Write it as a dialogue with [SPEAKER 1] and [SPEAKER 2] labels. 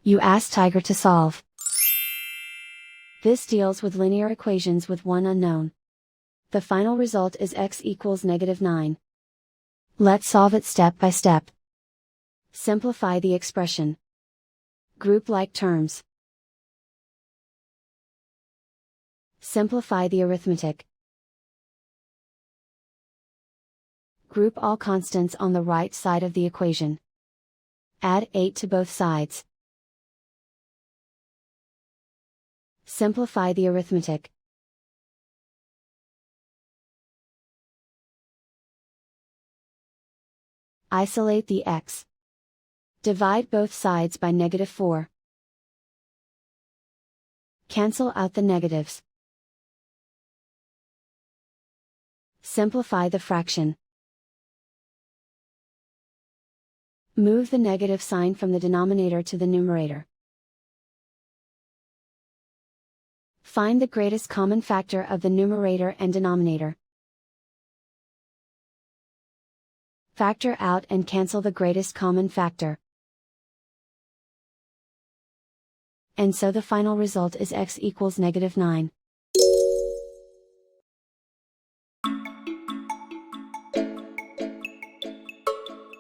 [SPEAKER 1] You ask Tiger to solve. This deals with linear equations with one unknown. The final result is x equals -9. Let's solve it step by step. Simplify the expression. Group like terms. Simplify the arithmetic. Group all constants on the right side of the equation. Add 8 to both sides. Simplify the arithmetic. Isolate the x. Divide both sides by -4. Cancel out the negatives. Simplify the fraction. Move the negative sign from the denominator to the numerator. Find the greatest common factor of the numerator and denominator. Factor out and cancel the greatest common factor. And so the final result is x equals -9.